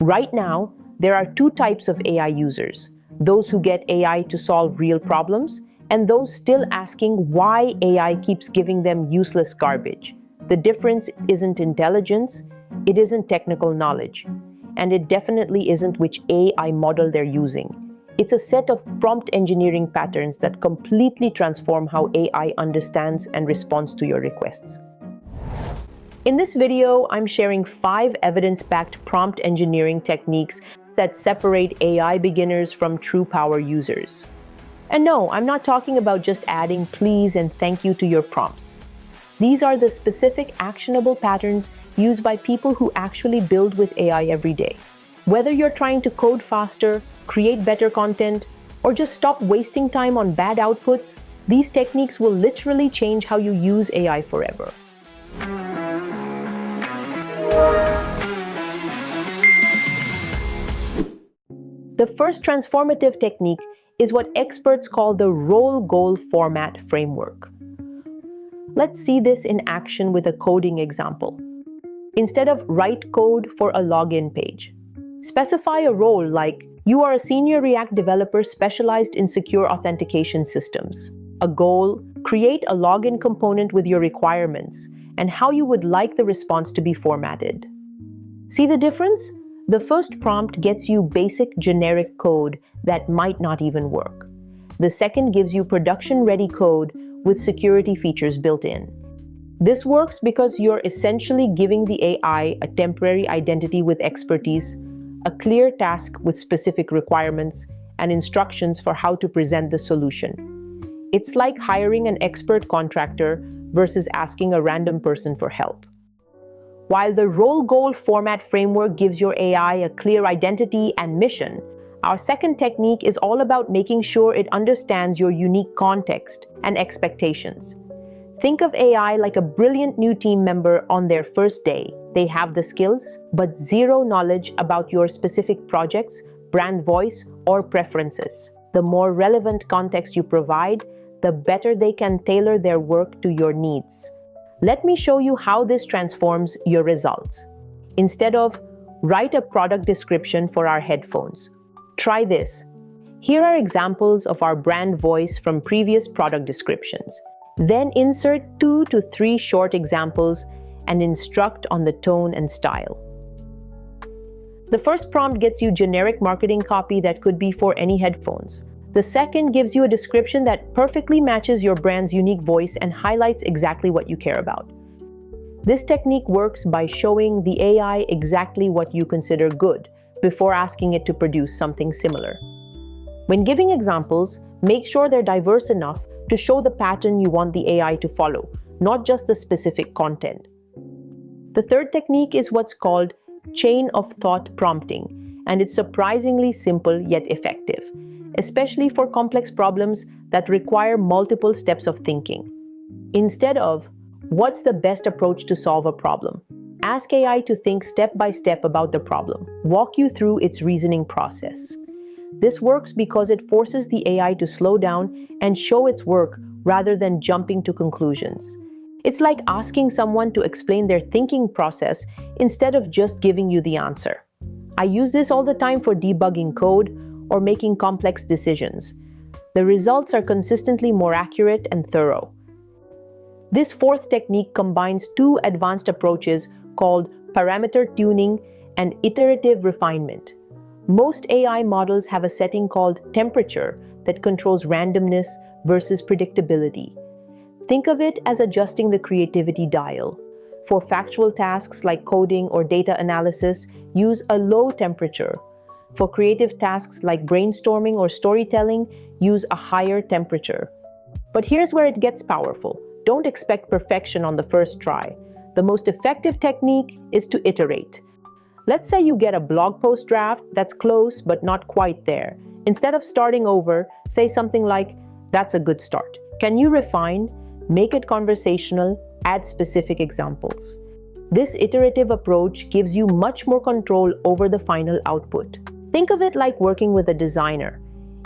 Right now, there are two types of AI users: those who get AI to solve real problems, and those still asking why AI keeps giving them useless garbage. The difference isn't intelligence, it isn't technical knowledge, and it definitely isn't which AI model they're using. It's a set of prompt engineering patterns that completely transform how AI understands and responds to your requests. In this video, I'm sharing 5 evidence-backed prompt engineering techniques that separate AI beginners from true power users. And no, I'm not talking about just adding please and thank you to your prompts. These are the specific actionable patterns used by people who actually build with AI every day. Whether you're trying to code faster, create better content, or just stop wasting time on bad outputs, these techniques will literally change how you use AI forever. The first transformative technique is what experts call the role goal format framework. Let's see this in action with a coding example. Instead of write code for a login page, specify a role like you are a senior React developer specialized in secure authentication systems. A goal, create a login component with your requirements and how you would like the response to be formatted. See the difference? The first prompt gets you basic generic code that might not even work. The second gives you production-ready code with security features built in. This works because you're essentially giving the AI a temporary identity with expertise, a clear task with specific requirements, and instructions for how to present the solution. It's like hiring an expert contractor versus asking a random person for help. While the role goal format framework gives your AI a clear identity and mission, our second technique is all about making sure it understands your unique context and expectations. Think of AI like a brilliant new team member on their first day. They have the skills, but zero knowledge about your specific projects, brand voice, or preferences. The more relevant context you provide, the better they can tailor their work to your needs. Let me show you how this transforms your results. Instead of write a product description for our headphones, try this. Here are examples of our brand voice from previous product descriptions. Then insert 2 to 3 short examples and instruct on the tone and style. The first prompt gets you generic marketing copy that could be for any headphones. The second gives you a description that perfectly matches your brand's unique voice and highlights exactly what you care about. This technique works by showing the AI exactly what you consider good before asking it to produce something similar. When giving examples, make sure they're diverse enough to show the pattern you want the AI to follow, not just the specific content. The third technique is what's called chain of thought prompting, and it's surprisingly simple yet effective, especially for complex problems that require multiple steps of thinking. Instead of, what's the best approach to solve a problem? Ask AI to think step by step about the problem, walk you through its reasoning process. This works because it forces the AI to slow down and show its work rather than jumping to conclusions. It's like asking someone to explain their thinking process instead of just giving you the answer. I use this all the time for debugging code or making complex decisions. The results are consistently more accurate and thorough. This fourth technique combines 2 advanced approaches called parameter tuning and iterative refinement. Most AI models have a setting called temperature that controls randomness versus predictability. Think of it as adjusting the creativity dial. For factual tasks like coding or data analysis, use a low temperature. For creative tasks like brainstorming or storytelling, use a higher temperature. But here's where it gets powerful. Don't expect perfection on the first try. The most effective technique is to iterate. Let's say you get a blog post draft that's close but not quite there. Instead of starting over, say something like, "That's a good start. Can you refine?" Make it conversational, add specific examples. This iterative approach gives you much more control over the final output. Think of it like working with a designer.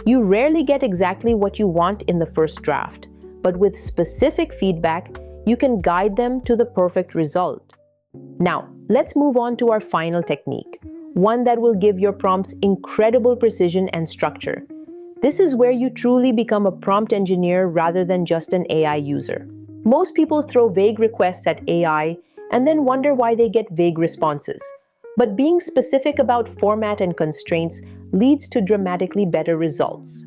You rarely get exactly what you want in the first draft, but with specific feedback, you can guide them to the perfect result. Now, let's move on to our final technique, one that will give your prompts incredible precision and structure. This is where you truly become a prompt engineer rather than just an AI user. Most people throw vague requests at AI and then wonder why they get vague responses. But being specific about format and constraints leads to dramatically better results.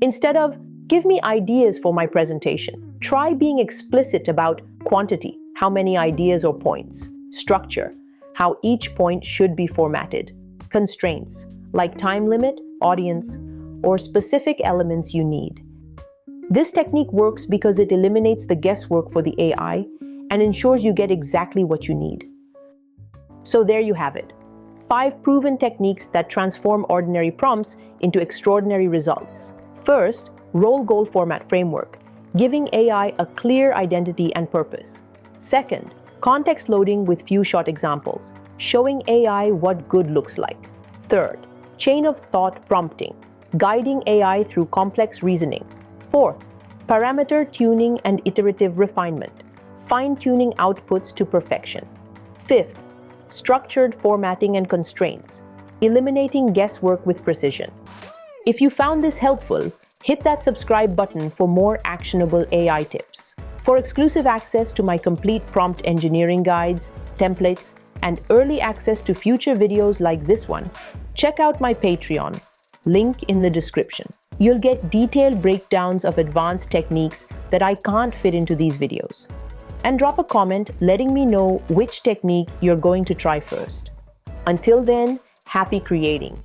Instead of, give me ideas for my presentation, try being explicit about quantity, how many ideas or points, structure, how each point should be formatted, constraints, like time limit, audience, or specific elements you need. This technique works because it eliminates the guesswork for the AI and ensures you get exactly what you need. So there you have it. 5 proven techniques that transform ordinary prompts into extraordinary results. First, role goal format framework, giving AI a clear identity and purpose. Second, context loading with few short examples, showing AI what good looks like. Third, chain of thought prompting, guiding AI through complex reasoning. Fourth, parameter tuning and iterative refinement, fine-tuning outputs to perfection. Fifth, structured formatting and constraints, eliminating guesswork with precision. If you found this helpful, hit that subscribe button for more actionable AI tips. For exclusive access to my complete prompt engineering guides, templates, and early access to future videos like this one, check out my Patreon, link in the description. You'll get detailed breakdowns of advanced techniques that I can't fit into these videos. And drop a comment letting me know which technique you're going to try first. Until then, happy creating.